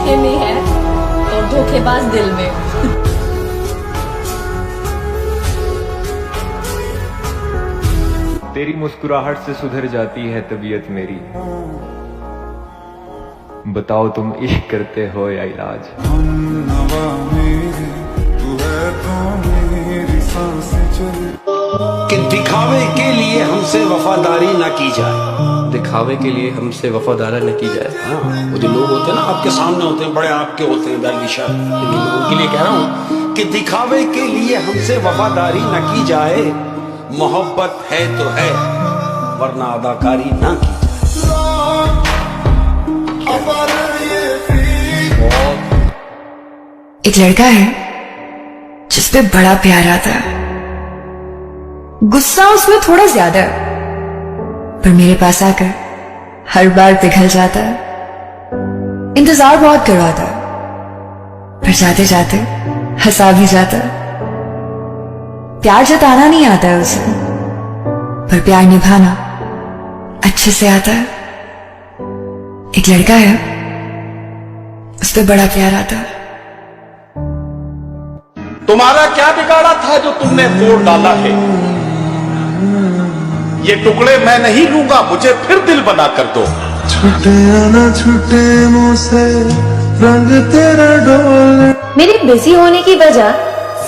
धोखे में है और धोखेबाज दिल में। तेरी मुस्कुराहट से सुधर जाती है तबीयत मेरी। बताओ तुम इश्क करते हो या इलाज। कि दिखावे के लिए हमसे वफादारी न की जाए। दिखावे के लिए हमसे वफादारी न की जाए। हाँ, वो जो लोग होते हैं ना आपके सामने होते हैं, बड़े आपके होते हैं दरविशा, उनके लिए कह रहा हूँ कि दिखावे के लिए हमसे वफादारी न की जाए। मोहब्बत है तो है वरना अदाकारी ना की जाए। एक लड़का है जिसपे बड़ा प्यार आता है, गुस्सा उसमें थोड़ा ज्यादा है, पर मेरे पास आकर हर बार पिघल जाता है। इंतजार बहुत करवाता है, पर जाते जाते हंसा भी जाता है। प्यार जताना नहीं आता है उसे, पर प्यार निभाना अच्छे से आता है। एक लड़का है, उस पर बड़ा प्यार आता है। तुम्हारा क्या बिगाड़ा था जो तुमने तोड़ डाला है? ये टुकड़े मैं नहीं लूंगा, मुझे फिर दिल बना कर दो। छूटे ना छूटे मुझसे रंग तेरा डोले। मेरी बिजी होने की वजह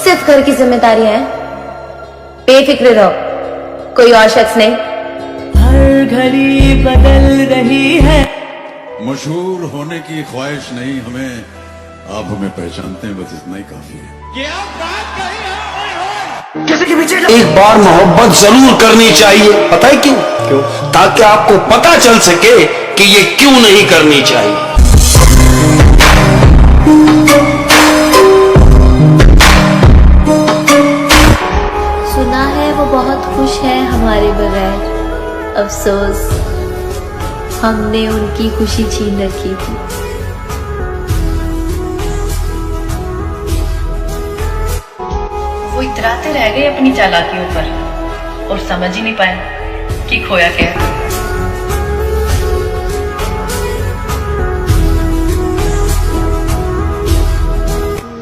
सिर्फ घर की जिम्मेदारियां हैं। बेफिक्र रहो, कोई और शख्स नहीं। हर घड़ी बदल रही है। मशहूर होने की ख्वाहिश नहीं हमें, आप हमें पहचानते हैं, बस इतना ही काफी है। एक बार मोहब्बत जरूर करनी चाहिए। पता है क्यों? ताकि आपको पता चल सके कि ये क्यों नहीं करनी चाहिए। सुना है वो बहुत खुश है हमारे बगैर। अफसोस हमने उनकी खुशी छीन रखी थी। वो इतराते रह गए अपनी चालाकियों पर और समझ ही नहीं पाए कि खोया क्या।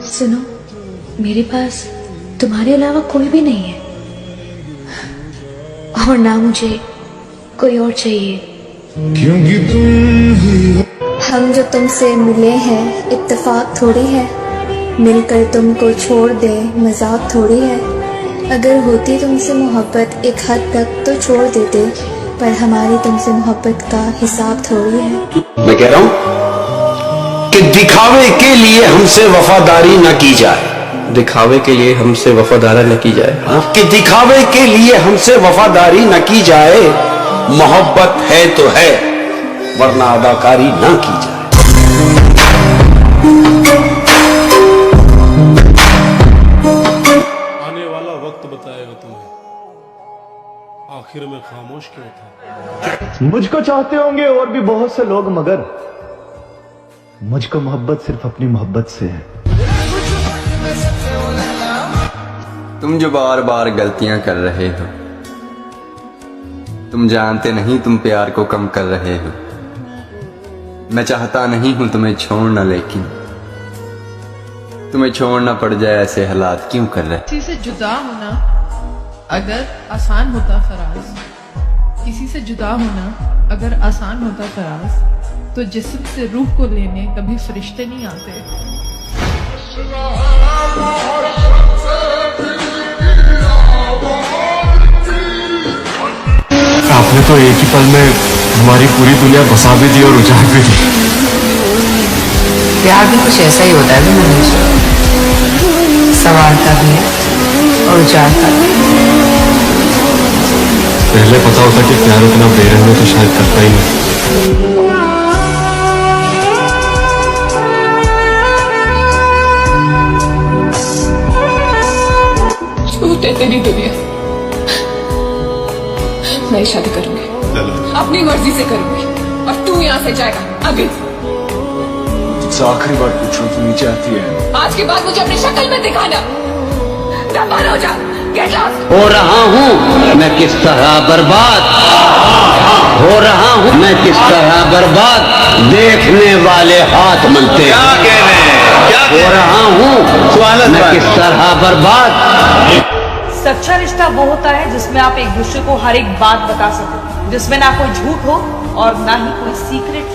सुनो, मेरे पास तुम्हारे अलावा कोई भी नहीं है, और ना मुझे कोई और चाहिए। क्योंकि तुम ही हो। हम जो तुमसे मिले हैं इत्तेफाक थोड़ी है, मिलकर तुमको छोड़ दे मजाक थोड़ी है। अगर होती तुमसे मोहब्बत एक हद तक तो छोड़ देते, पर हमारी तुमसे मोहब्बत का हिसाब थोड़ी है। मैं कह रहा हूं कि दिखावे के लिए हमसे वफादारी न की जाए। दिखावे के लिए हमसे वफादारी न की जाए। हाँ? कि दिखावे के लिए हमसे वफादारी न की जाए। मोहब्बत है तो है वरना अदाकारी ना की जाए। आने वाला वक्त बताएगा तुम्हें आखिर में खामोश क्यों था। मुझको चाहते होंगे और भी बहुत से लोग, मगर मुझको मोहब्बत सिर्फ अपनी मोहब्बत से है। तुम जो बार बार गलतियां कर रहे हो, तुम जानते नहीं तुम प्यार को कम कर रहे हो। मैं चाहता नहीं हूं तुम्हें छोड़ना, लेकिन तुम्हें छोड़ना पड़ जाए ऐसे हालात क्यों कर रहे। किसी से जुदा होना अगर आसान होता फराज, किसी से जुदा होना अगर आसान होता फराज, तो जिस्म से रूह को लेने कभी फरिश्ते नहीं आते। आपने तो एक ही पल में हमारी पूरी दुनिया बसा भी दी और उजाड़ भी दी। प्यार भी कुछ ऐसा ही होता है मनीष, संवारता भी है और उजाड़ता भी। पहले पता होता कि प्यार इतना बेरहम में तो शायद करता ही नहीं। झूठ है तेरी दुनिया। मैं शादी करूंगी, अपनी मर्जी से करूंगी, और तू यहाँ से जाएगा अभी। आखिरी बार पूछो, तुम नीचे आती है? आज के बाद मुझे अपनी शक्ल में दिखाना। दफा हो जा, हो रहा हूँ मैं किस तरह बर्बाद, हो रहा हूँ मैं किस तरह बर्बाद, देखने वाले हाथ मलते हैं। हो रहा हूँ मैं किस तरह बर्बाद। सच्चा रिश्ता वो होता है जिसमें आप एक दूसरे को हर एक बात बता सको, जिसमें ना कोई झूठ हो और ना ही कोई सीक्रेट।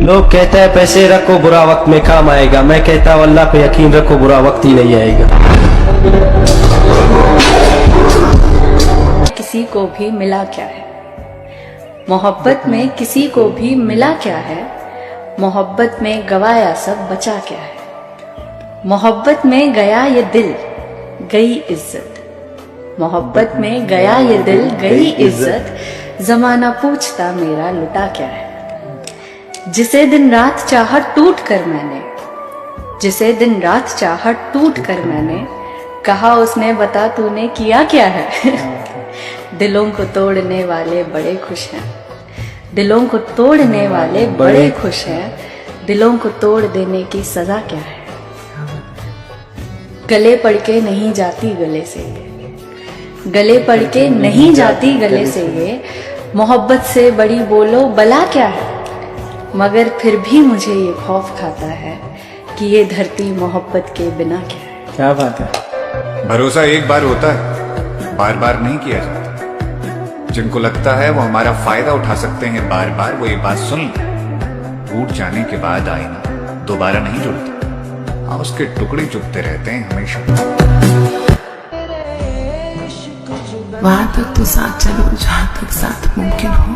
लोग कहते हैं पैसे रखो बुरा वक्त में काम आएगा, मैं कहता हूँ अल्लाह पे यकीन रखो बुरा वक्त ही नहीं आएगा। किसी को भी मिला क्या है मोहब्बत में, किसी को भी मिला क्या है मोहब्बत में, गवाया सब बचा क्या है। मोहब्बत में गया ये दिल गई इज्जत, मोहब्बत में गया ये दिल गई इज्जत, जमाना पूछता मेरा लुटा क्या है। जिसे दिन रात चाहत टूट कर मैंने, जिसे दिन रात चाहत टूट कर मैंने, कहा उसने बता तूने किया क्या है। दिलों को तोड़ने वाले बड़े खुश हैं, दिलों को तोड़ने वाले बड़े खुश हैं, दिलों को तोड़ देने की सजा क्या है। गले पड़ के नहीं जाती गले से ये, गले पड़ के नहीं जाती गले से ये, मोहब्बत से बड़ी बोलो बला क्या है। मगर फिर भी मुझे ये खौफ खाता है कि ये धरती मोहब्बत के बिना क्या है। क्या बात है। भरोसा एक बार होता है, बार बार नहीं किया जाता। जिनको लगता है वो हमारा फायदा उठा सकते हैं बार बार, वो ये बात सुन ले, टूट जाने के बाद आईना दोबारा नहीं जुड़ता। हाँ, उसके टुकड़े चुभते रहते हैं हमेशा। वहां तक तो साथ चलो जहां तक साथ मुमकिन हो,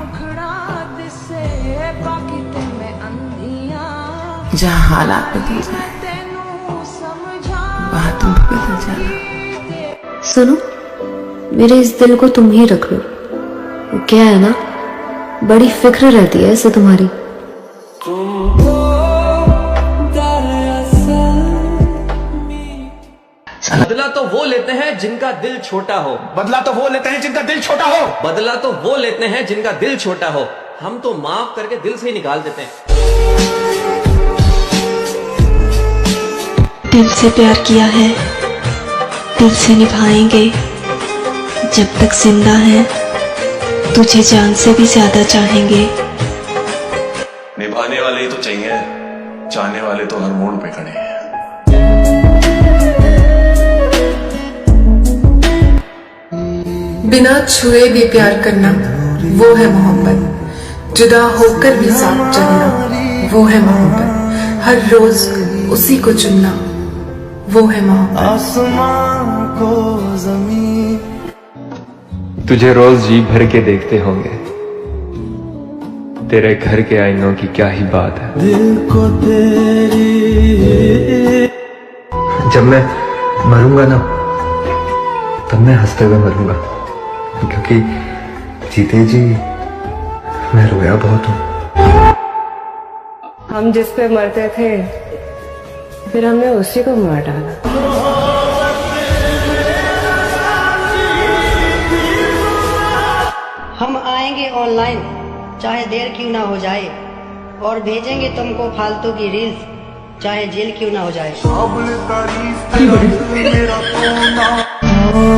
जहाँ हालात बदल जाए वहां तुम भी बदल जाना। सुनो, मेरे इस दिल को तुम ही रख लो। क्या है ना, बड़ी फिक्र रहती है इसे तुम्हारी। बदला तो वो लेते हैं जिनका दिल छोटा हो, बदला तो वो लेते हैं जिनका दिल छोटा हो, बदला तो वो लेते हैं जिनका दिल छोटा हो, हम तो माफ करके दिल से ही निकाल देते हैं। दिल से प्यार किया है, दिल से निभाएंगे, जब तक जिंदा है तुझे जान से भी ज्यादा चाहेंगे। निभाने वाले ही तो चाहिए, चाहने वाले तो हर मोड़ पे खड़े हैं। बिना छुए भी प्यार करना वो है मोहब्बत, जुदा होकर भी साथ चलना वो है मोहब्बत, हर रोज उसी को चुनना वो है मोहब्बत। आसमां को ज़मीन, तुझे रोज जी भर के देखते होंगे, तेरे घर के आईनों की क्या ही बात है। दिल को तेरी, जब मैं मरूंगा ना तब मैं हंसते हुए मरूंगा, क्योंकि जीते जी मैं रोया बहुत हूं। हम जिस पे मरते थे फिर हमने उसी को मार डाला। हम आएंगे ऑनलाइन चाहे देर क्यों ना हो जाए, और भेजेंगे तुमको फालतू की रील्स चाहे जेल क्यों ना हो जाए।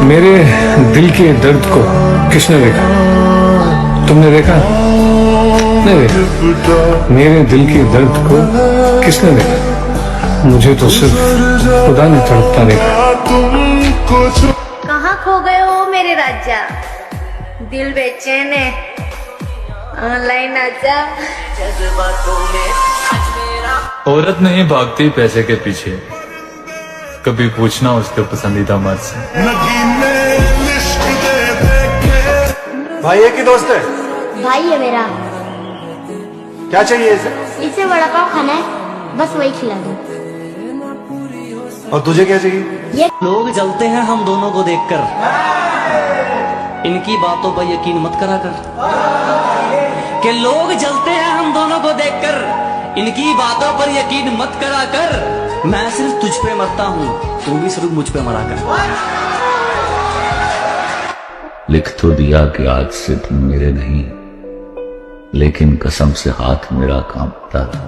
मेरे दिल के दर्द को किसने देखा? तुमने देखा? नहीं देखा। मेरे दिल के दर्द को किसने देखा? मुझे तो सिर्फ खुदा ने तड़पता देखा। कहाँ खो गए हो मेरे राजा, दिल बेचैन है, ऑनलाइन आजा। औरत नहीं भागती पैसे के पीछे, कभी पूछना उसके पसंदीदा मर्द से। भाई एक ही दोस्त है? भाई है मेरा। क्या चाहिए इसे? इसे वड़ा पाव खाना है, बस वही खिला दो। और तुझे क्या चाहिए? ये लोग जलते हैं हम दोनों को देखकर, इनकी बातों पर यकीन मत करा कर। कि लोग जलते हैं हम दोनों को देखकर, इनकी बातों पर यकीन मत करा कर। मैं सिर्फ तुझ पे मरता हूँ, तू भी सिर्फ मुझ पे मरा कर। लिख तो दिया कि आज से तुम मेरे नहीं, लेकिन कसम से हाथ मेरा कांपता था।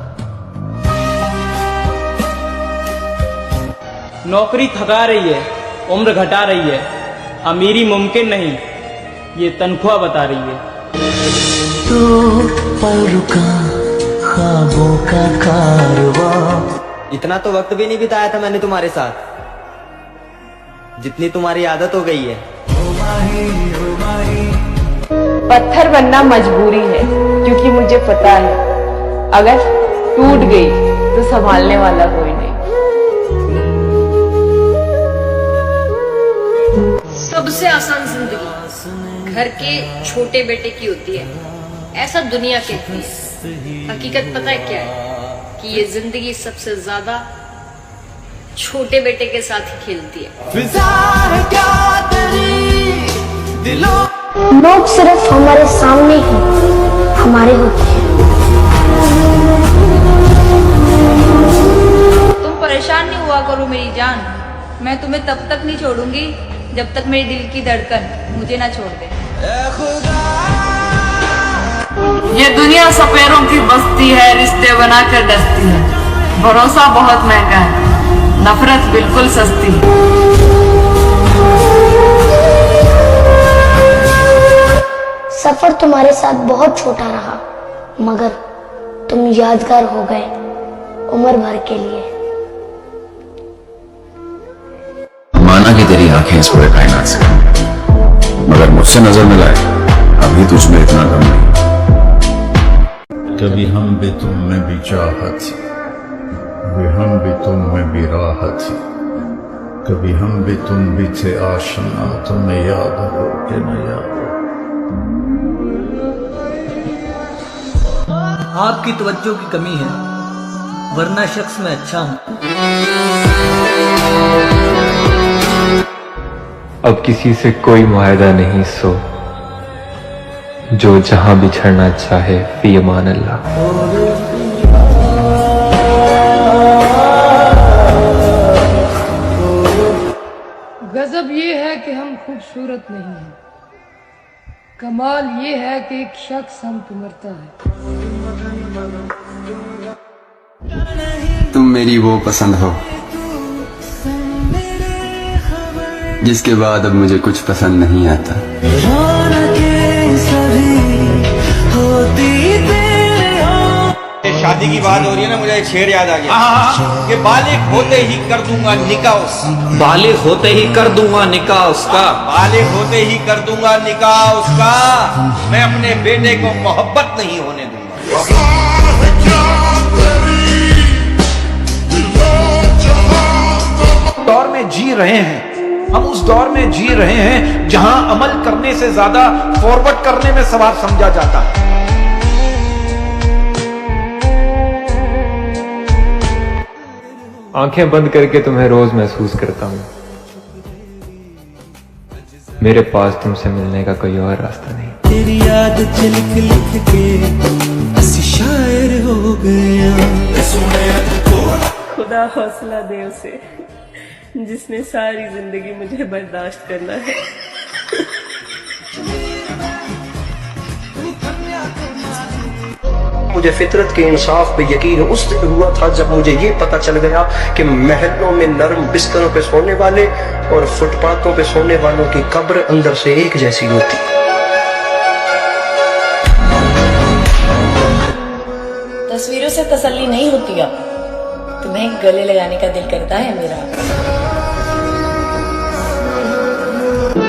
नौकरी थका रही है, उम्र घटा रही है, अमीरी मुमकिन नहीं, ये तनख्वाह बता रही है। तो पल रुका ख्वाबों का कारवां। इतना तो वक्त भी नहीं बिताया था मैंने तुम्हारे साथ, जितनी तुम्हारी आदत हो गई है। पत्थर बनना मजबूरी है, क्योंकि मुझे पता है अगर टूट गई तो संभालने वाला कोई नहीं। सबसे आसान जिंदगी घर के छोटे बेटे की होती है, ऐसा दुनिया कहती है। हकीकत पता है क्या है कि ये जिंदगी सबसे ज्यादा छोटे बेटे के साथ ही खेलती है। लोग सिर्फ हमारे सामने ही हमारे होते हैं। तुम परेशान नहीं हुआ करो मेरी जान, मैं तुम्हें तब तक नहीं छोड़ूंगी जब तक मेरे दिल की धड़कन मुझे ना छोड़ दे। ये दुनिया सपेरों की बस्ती है, रिश्ते बनाकर डसती है। भरोसा बहुत महंगा है, नफरत बिल्कुल सस्ती है। सफर तुम्हारे साथ बहुत छोटा रहा, मगर तुम यादगार हो गए उम्र भर के लिए। माना कि तेरी आंखें इस पूरे कायनात से कम, मगर मुझसे नजर मिलाए अभी तुझमें इतना कम नहीं। कभी हम भी तुम में भी चाहत, कभी हम भी तुम में भी राहत, कभी हम भी तुम भी थे आशना, तुम्हें याद हो कि न याद हो। आपकी तवज्जो की कमी है, वरना शख्स में अच्छा हूं। अब किसी से कोई मुआहदा नहीं, सो जो जहां बिछड़ना चाहे फी अमान अल्लाह। गजब ये है कि हम खूबसूरत नहीं हैं, कमाल ये है कि एक शख्स हम पे मरता है। तुम मेरी वो पसंद हो जिसके बाद अब मुझे कुछ पसंद नहीं आता। शादी की बात हो रही है ना, मुझे एक शेर याद आ गया कि बालिग होते ही कर दूंगा निकाह उसका। बालिग होते ही कर दूंगा निकाह उसका। बालिग होते ही कर दूंगा निकाह उसका। मैं अपने बेटे को मोहब्बत नहीं होने दूंगा। दौर में जी रहे हैं हम, उस दौर में जी रहे हैं जहां अमल करने से ज्यादा फॉरवर्ड करने में सवाब समझा जाता है। आंखें बंद करके तुम्हें रोज महसूस करता हूं, मेरे पास तुमसे मिलने का कोई और रास्ता नहीं। तेरी याद लिख लिख के ऐसी शायर हो गया। खुदा हौसला दे उसे जिसने सारी जिंदगी मुझे बर्दाश्त करना है। मुझे फितरत के इंसाफ पे यकीन उस दिन हुआ था जब मुझे ये पता चल गया कि महलों में नरम बिस्तरों पे सोने वाले और फुटपाथों पे सोने वालों की कब्र अंदर से एक जैसी होती। तस्वीरों से तसल्ली नहीं होती, अब तुम्हें गले लगाने का दिल करता है मेरा।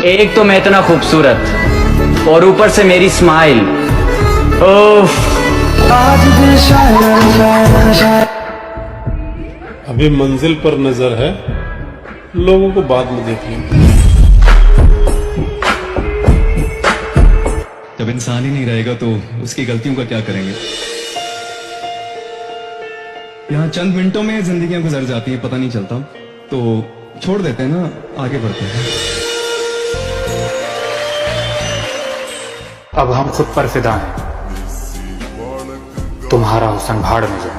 एक तो मैं इतना खूबसूरत और ऊपर से मेरी स्माइल। ओफ, अभी मंजिल पर नजर है, लोगों को बाद में देख लेंगे। जब इंसान ही नहीं रहेगा तो उसकी गलतियों का क्या करेंगे। यहाँ चंद मिनटों में जिंदगियां गुजर जाती हैं, पता नहीं चलता, तो छोड़ देते हैं ना, आगे बढ़ते हैं। अब हम खुद पर फिदा हैं, तुम्हारा हुस्न भाड़ में जाए।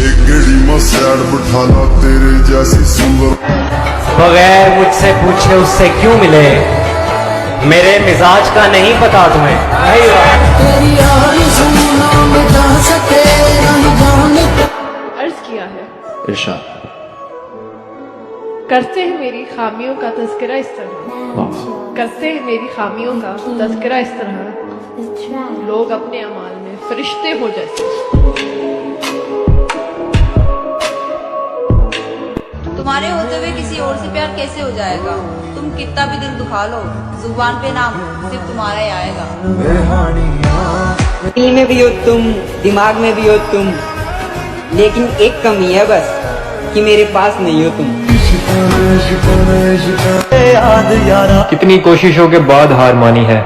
एक गेड़ी में सैड बिठाना तेरे जैसी सुंदर। बगैर मुझसे पूछे उससे क्यों मिले, मेरे मिजाज का नहीं पता तुम्हें। अर्ज किया है इरशाद। करते हैं मेरी खामियों का तज़किरा इस तरह, करते हैं मेरी खामियों का तज़किरा इस तरह, लोग अपने अमाल में फरिश्ते हो जैसे। तुम्हारे होते हुए किसी और से प्यार कैसे हो जाएगा? तुम कितना भी दिल दुखा लो, जुबान पे नाम सिर्फ तुम्हारा ही आएगा। दिल में भी हो तुम, दिमाग में भी हो तुम, लेकिन एक कमी है बस कि मेरे पास नहीं हो तुम। कितनी कोशिशों के बाद हार मानी है,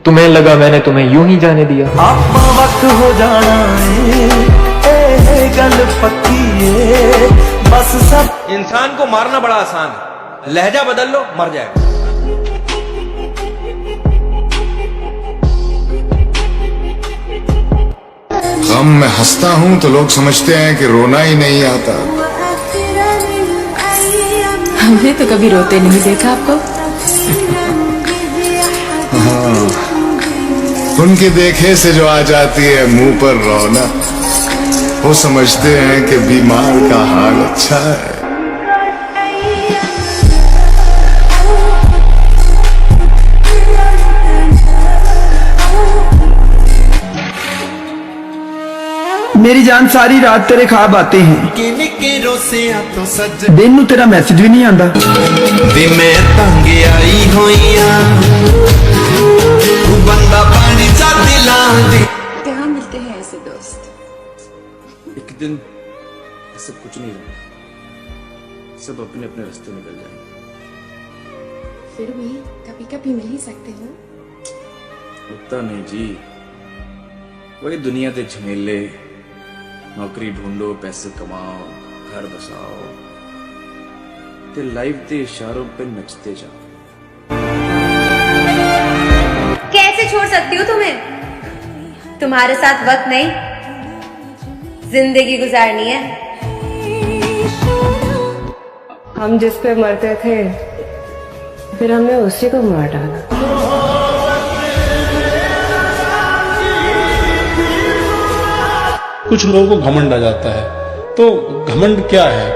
तुम्हें लगा मैंने तुम्हें यूं ही जाने दिया। आप वक्त हो जाना गल पक्की है बस सब। इंसान को मारना बड़ा आसान है, लहजा बदल लो मर जाएगा। गम में हंसता हूँ तो लोग समझते हैं कि रोना ही नहीं आता। हमने तो कभी रोते नहीं देखा आपको। हाँ, उनके देखे से जो आ जाती है मुंह पर रौनक, वो समझते हैं कि बीमार का हाल अच्छा है। मेरी जान सारी रात तेरे ख्वाब आते हैं, दिन नू तेरा मैसेज भी नहीं आता। मैं तंग आई होइया बंदा पानी चा दिला दे। कहाँ मिलते हैं ऐसे दोस्त? एक दिन सब कुछ नहीं रहा, सब अपने अपने रास्ते निकल जाएंगे। फिर भी कभी कभी मिल ही सकते हो। उतना नहीं जी, वही दुनिया के झमेले, नौकरी ढूंढो, पैसे कमाओ, घर बसाओ, ते लाइफ के इशारों पे नचते जाओ। कैसे छोड़ सकती हूँ तुम्हें? तुम्हारे साथ वक्त नहीं, जिंदगी गुजारनी है। हम जिस पे मरते थे फिर हमने उसी को मार डाला। कुछ लोगों को घमंड आ जाता है, तो घमंड क्या है?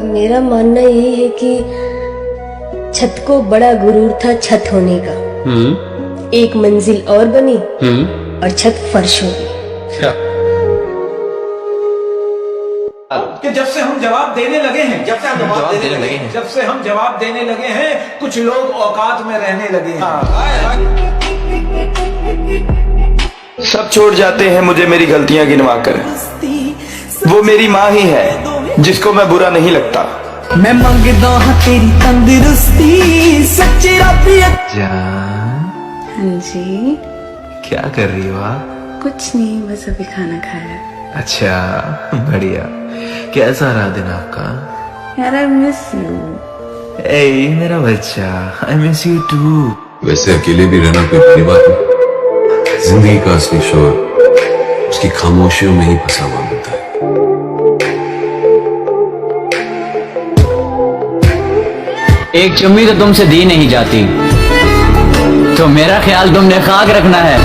मेरा मानना यही है कि छत को बड़ा गुरूर था छत होने का। एक मंजिल और बनी और छत फर्श हो गई। क्या? कि जब से हम जवाब देने लगे हैं, जब से हम जवाब देने लगे हैं, जब से हम जवाब देने लगे हैं, कुछ लोग औकात में रहने लगे हैं। सब छोड़ जाते हैं मुझे मेरी गलतियां गिनवा कर, वो मेरी माँ ही है जिसको मैं बुरा नहीं लगता। मैं मंगदा हाँ तेरी तंदुरुस्ती सच्ची राती। हाँ जी, क्या कर रही हो आप? कुछ नहीं, बस अभी खाना खाया। अच्छा, बढ़िया। कैसा रहा दिन आपका? यार आई मिस यू। ए मेरा बच्चा, आई मिस यू टू। वैसे अकेले भी रहना कोई बड़ी बात नहीं। जिंदगी का असली शोर उसकी खामोशियों में ही फंसा हुआ मिलता है। एक चुम्मी तो तुमसे दी नहीं जाती, तो मेरा ख्याल तुमने खाक रखना है।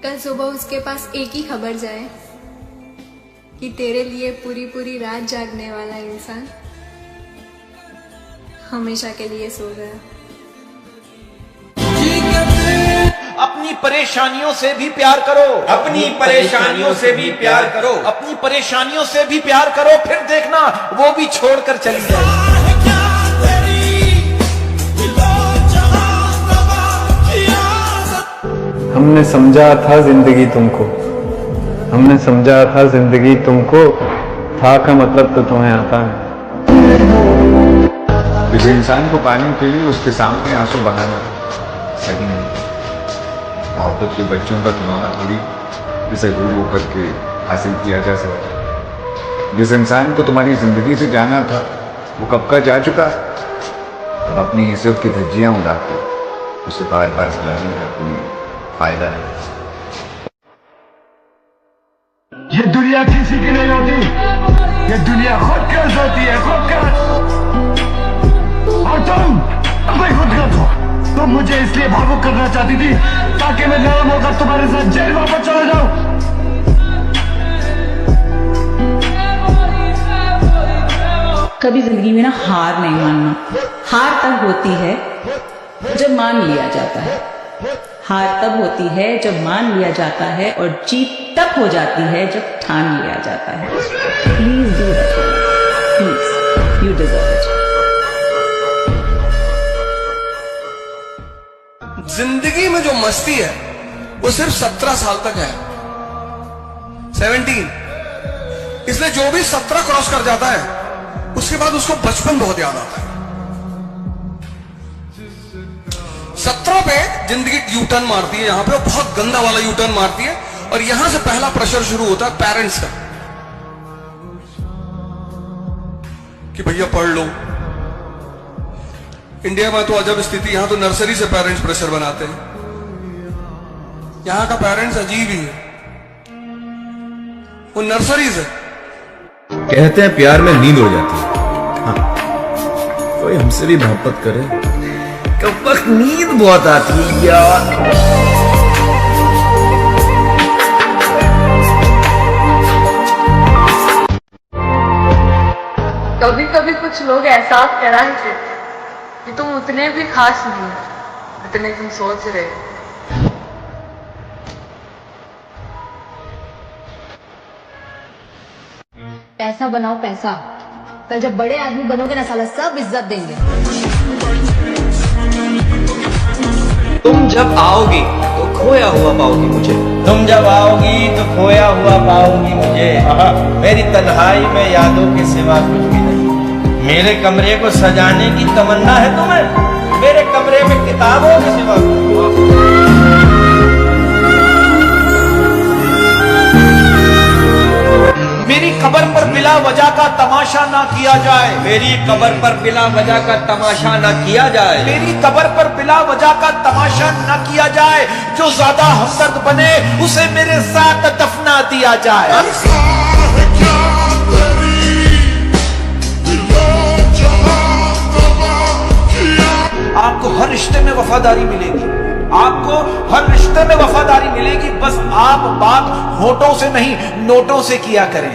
कल सुबह उसके पास एक ही खबर जाए कि तेरे लिए पूरी पूरी रात जागने वाला इंसान हमेशा के लिए सो गया। अपनी परेशानियों से भी प्यार करो, अपनी परेशानियों से भी प्यार करो, अपनी परेशानियों से भी प्यार करो, फिर देखना वो भी छोड़कर चली जाए। हमने समझा था जिंदगी तुमको, हमने समझा था जिंदगी तुमको, था का मतलब तो तुम्हें आता है। किसी इंसान को पाने के लिए उसके सामने आंसू बहाना सही नहीं। मोहब्बत के बच्चों का तुलना थोड़ी इसे गुरु करके हासिल किया जा सकता। जिस इंसान को तुम्हारी जिंदगी से जाना था वो कब का जा चुका है। तो अपनी इज्जत की धज्जियां उड़ाकर उसे बार बार बुलाने का कोई फायदा नहीं। ये दुनिया किसी की नहीं होती, ये दुनिया खुद कर्ज होती है, खुद कर्ज। और तुम खुद कर्ज हो। तुम मुझे इसलिए भावुक करना चाहती थी ताकि मैं नरम होकर तुम्हारे साथ जेल वापस चला जाऊं। कभी जिंदगी में ना हार नहीं मानना। हार तब होती है जब मान लिया जाता है। हार तब होती है जब मान लिया जाता है और जीत तब हो जाती है जब ठान लिया जाता है। Please do that, please, you deserve it. जिंदगी में जो मस्ती है वो सिर्फ 17 साल तक है, 17। इसलिए जो भी 17 क्रॉस कर जाता है उसके बाद उसको बचपन बहुत याद आता है। 17 पे जिंदगी यू टर्न मारती है, यहां पे बहुत गंदा वाला यू टर्न मारती है और यहां से पहला प्रेशर शुरू होता है पेरेंट्स का कि भैया पढ़ लो। इंडिया में तो अजब स्थिति, यहां तो नर्सरी से पेरेंट्स प्रेशर बनाते हैं। यहां का पेरेंट्स अजीब ही है, वो नर्सरी से। कहते हैं प्यार में नींद हो जाती है। हाँ, कोई हमसे भी मोहब्बत करे, कब वक्त नींद बहुत आती है यार। कभी कभी कुछ लोग एहसास कराएंगे कि तुम उतने भी खास नहीं हो जितने तुम सोच रहे हो। पैसा बनाओ पैसा, कल जब बड़े आदमी बनोगे ना साला सब इज्जत देंगे। तुम जब आओगी तो खोया हुआ पाओगी मुझे, तुम जब आओगी तो खोया हुआ पाओगी मुझे। मेरी तन्हाई में यादों के सिवा कुछ भी नहीं। मेरे कमरे को सजाने की तमन्ना है तुम्हें, मेरे कमरे में किताबों के सिवा मेरी कब्र पर बिला वजह का तमाशा ना किया जाए, मेरी कब्र पर बिला वजह का तमाशा न किया जाए, मेरी कब्र पर बिला वजह का तमाशा न किया जाए। जो ज्यादा हमदर्द बने उसे मेरे साथ दफना दिया जाए। आपको हर रिश्ते में वफादारी मिलेगी, आपको हर रिश्ते में वफादारी मिलेगी, बस आप बात होठों से नहीं नोटों से किया करें।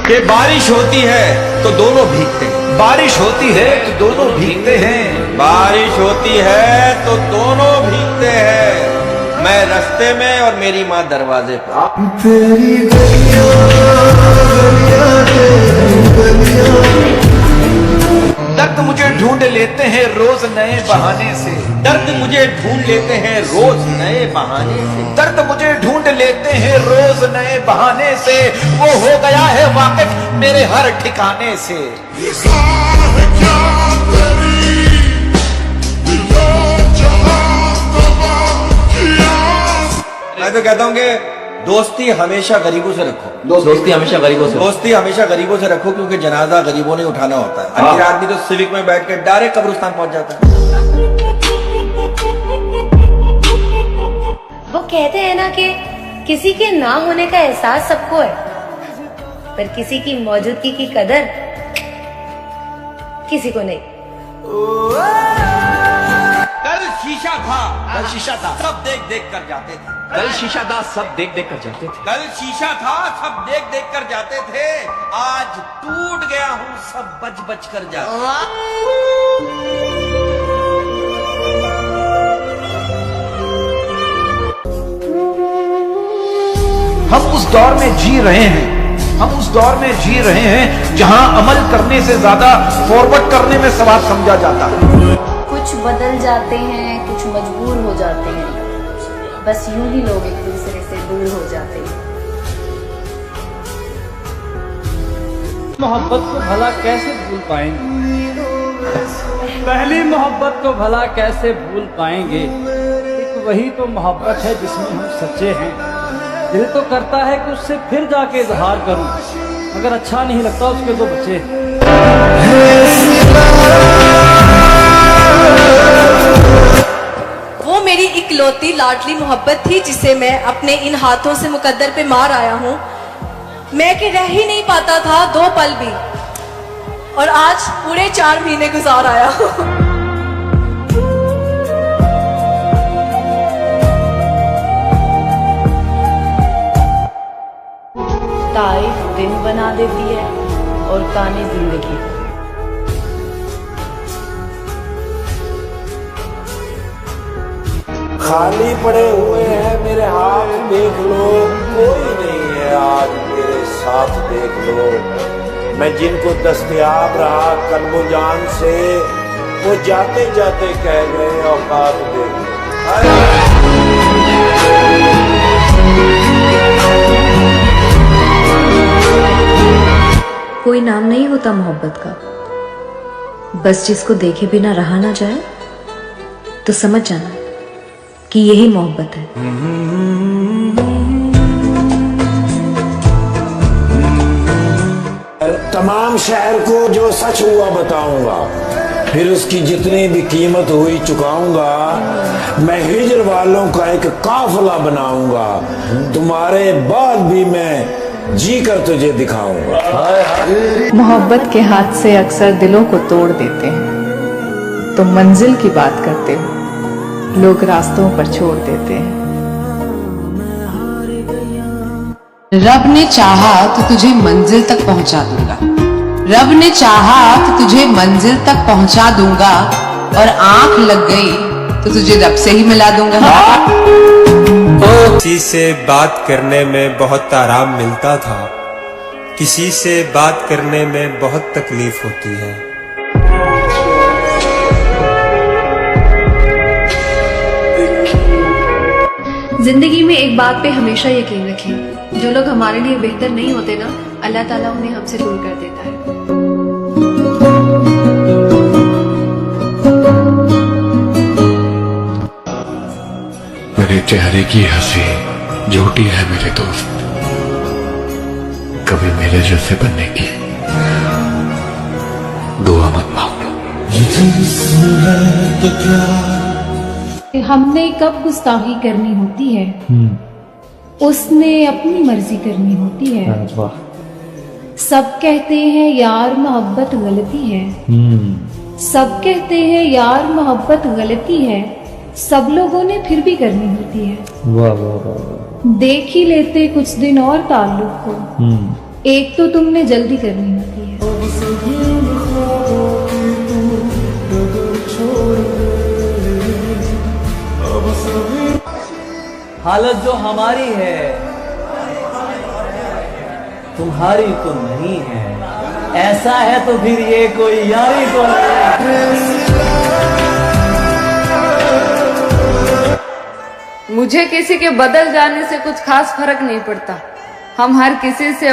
कि बारिश होती है तो दोनों भीगते हैं, बारिश होती है तो दोनों भीगते हैं, बारिश होती है तो दोनों भीगते हैं। मैं रास्ते में और मेरी माँ दरवाजे पर। तेरी गलियां गलियां तेरी गलियां। दर्द मुझे ढूंढ लेते हैं रोज नए बहाने से, दर्द मुझे ढूंढ लेते हैं रोज नए बहाने से, दर्द मुझे ढूंढ लेते हैं रोज नए बहाने से। वो हो गया है वाकिफ मेरे हर ठिकाने से। मैं तो कहता हूँ कि दोस्ती हमेशा गरीबों से रखो, दोस्ती हमेशा गरीबों से, दोस्ती हमेशा गरीबों से रखो, क्योंकि जनाजा गरीबों ने उठाना होता है। अमीर आदमी तो सिविक में बैठ के डायरेक्ट कब्रिस्तान पहुंच जाता है। वो कहते हैं ना कि किसी के ना होने का एहसास सबको है, पर किसी की मौजूदगी की कदर किसी को नहीं। कल शीशा था, कल शीशा था, सब देख देख कर जाते थे। कल शीशा था, सब देख देख कर जाते थे। कल शीशा था, सब देख देख कर जाते थे। आज टूट गया हूँ, सब बच बच कर जाते। हम उस दौर में जी रहे हैं, हम उस दौर में जी रहे हैं जहां अमल करने से ज्यादा फॉरवर्ड करने में सवाब समझा जाता है। कुछ बदल जाते हैं, कुछ मजबूर हो जाते हैं, बस यूं ही लोग एक दूसरे से दूर हो जाते हैं। मोहब्बत को भला कैसे भूल पाएंगे, पहली मोहब्बत को भला कैसे भूल पाएंगे। एक वही तो मोहब्बत है जिसमें हम सच्चे हैं। दिल तो करता है कि उससे फिर जाके इजहार करूं, मगर अच्छा नहीं लगता उसके दो बच्चे। वो मेरी इकलौती लाडली मोहब्बत थी जिसे मैं अपने इन हाथों से मुकद्दर पे मार आया हूँ। मैं कि रह ही नहीं पाता था 2 पल भी, और आज पूरे 4 महीने गुजार आया। तारीफ दिन बना देती है और ताने जिंदगी। खाली पड़े हुए हैं मेरे हाथ देख लो, कोई नहीं है आज मेरे साथ देख लो। मैं जिनको दस्तयाब रहा कल्बो जान से, वो जाते जाते कह गए औकात देख लो। कोई नाम नहीं होता मोहब्बत का, बस जिसको देखे बिना रहा ना जाए तो समझ जाना कि यही मोहब्बत है। तमाम शहर को जो सच हुआ बताऊंगा, फिर उसकी जितनी भी कीमत हुई चुकाऊंगा। मैं हिजर वालों का एक काफिला बनाऊंगा, तुम्हारे बाद भी मैं जी कर तुझे दिखाऊंगा। मोहब्बत के हाथ से अक्सर दिलों को तोड़ देते हैं। तुम मंजिल की बात करते हो, लोग रास्तों पर छोड़ देते हैं। रब ने चाहा तो तुझे मंजिल तक पहुंचा दूंगा, रब ने चाहा तो तुझे मंजिल तक पहुंचा दूंगा, और आंख लग गई तो तुझे रब से ही मिला दूंगा। किसी से बात करने में बहुत आराम मिलता था, किसी से बात करने में बहुत तकलीफ होती है। जिंदगी में एक बात पे हमेशा यकीन रखें, जो लोग हमारे लिए बेहतर नहीं होते ना, अल्लाह ताला उन्हें हमसे दूर कर देता है। मेरे चेहरे की हंसी झूठी है मेरे दोस्त, कभी मेरे जैसे बनने की दुआ मत मांगो। हमने कब गुस्ताखी करनी होती है, उसने अपनी मर्जी करनी होती है। सब कहते हैं यार मोहब्बत गलती है, सब कहते हैं यार मोहब्बत गलती है, सब लोगों ने फिर भी करनी होती है। वाह वाह वाह। देख ही लेते कुछ दिन और ताल्लुक को, एक तो तुमने जल्दी करनी होती है। हालत जो हमारी है तुम्हारी तो नहीं है, ऐसा है तो फिर ये कोई यारी तो नहीं। मुझे किसी के बदल जाने से कुछ खास फर्क नहीं पड़ता। हम हर किसी से